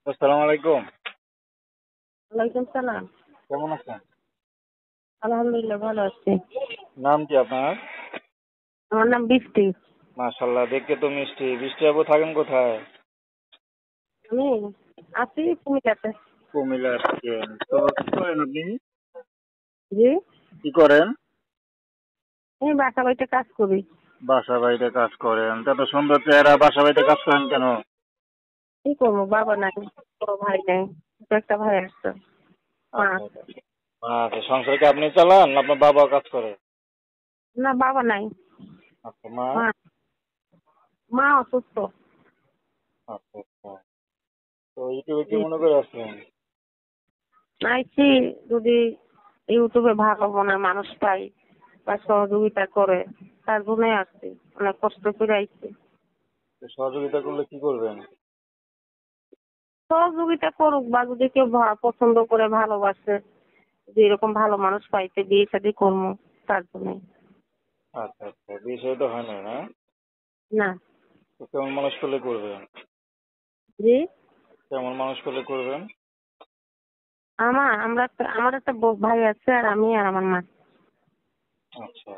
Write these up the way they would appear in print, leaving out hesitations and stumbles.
আসসালামু আলাইকুম। ওয়ালাইকুম সালাম। কেমন আছেন? আলহামদুলিল্লাহ ভালো আছি। নাম কি আপনার? আমার নাম বৃষ্টি। মাশাআল্লাহ, দেখতে তো মিষ্টি। বৃষ্টি আপু থাকেন কোথায়? আমি আছি কুমিল্লাতে। কুমিল্লা থাকেন। তো কি করেন আপনি? জি, কি করেন? আমি বাসা বাড়িতে কাজ করি। বাসা বাড়িতে কাজ করেন। এত সুন্দর চেহারা, বাসা বাড়িতে কাজ করেন কেন? কি করবো, বাবা নাই, বড় ভাই নাই, ছোট একটা ভাই আসছে, মা আচ্ছা আছে। আচ্ছা। আচ্ছা, সংসার কি আপনি চালান না আপনার বাবা কাজ করে? না, বাবা নাই, আচ্ছা, মা? মা মা অসুস্থ। আচ্ছা আচ্ছা। তো ইউটিউবে কি জি, মনে করে আসলেন? আইছি যদি ইউটিউবে ভালো মনে মানুষ পাই বা সহযোগিতা করে, তার জন্যই আসছি, অনেক কষ্ট করে আইছি। তো সহযোগিতা করলে কি করবেন? সহযোগিতা করুক, বা যদি কেউ পছন্দ করে ভালোবাসে, যে এরকম ভালো মানুষ পাইতে বিয়ে শাদী করবো, তার জন্য। আচ্ছা আচ্ছা, বিয়ে শাদী তো হয় না, না? না। তো কেমন মানুষ করলে করবেন? জি, কেমন মানুষ করলে করবেন? আমার একটা ভাই আছে, আর আমি আর আমার মা। আচ্ছা।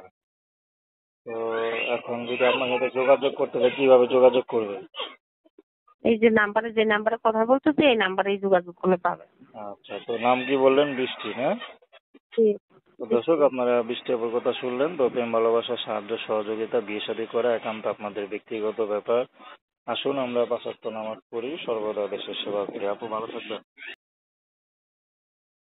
তো এখন যদি আপনার সাথে যোগাযোগ করতে চাই কিভাবে যোগাযোগ করবে? এই যে নাম্বারে কথা বলতেছি, এই নাম্বারেই যোগাযোগ করলে পাবে। আচ্ছা, তো নাম কি বললেন? বৃষ্টি, না? জি, তো দর্শক, আপনারা বৃষ্টি আপুর কথা শুনলেন। তো প্রেম ভালোবাসা সাহায্য সহযোগিতা বিয়ে শাদী করা একান্ত আপনাদের ব্যক্তিগত ব্যাপার। আসুন আমরা ৫ ওয়াক্ত নামাজ পড়ি, সর্বদা দেশের সেবা করি। আপু ভালো থাকবেন।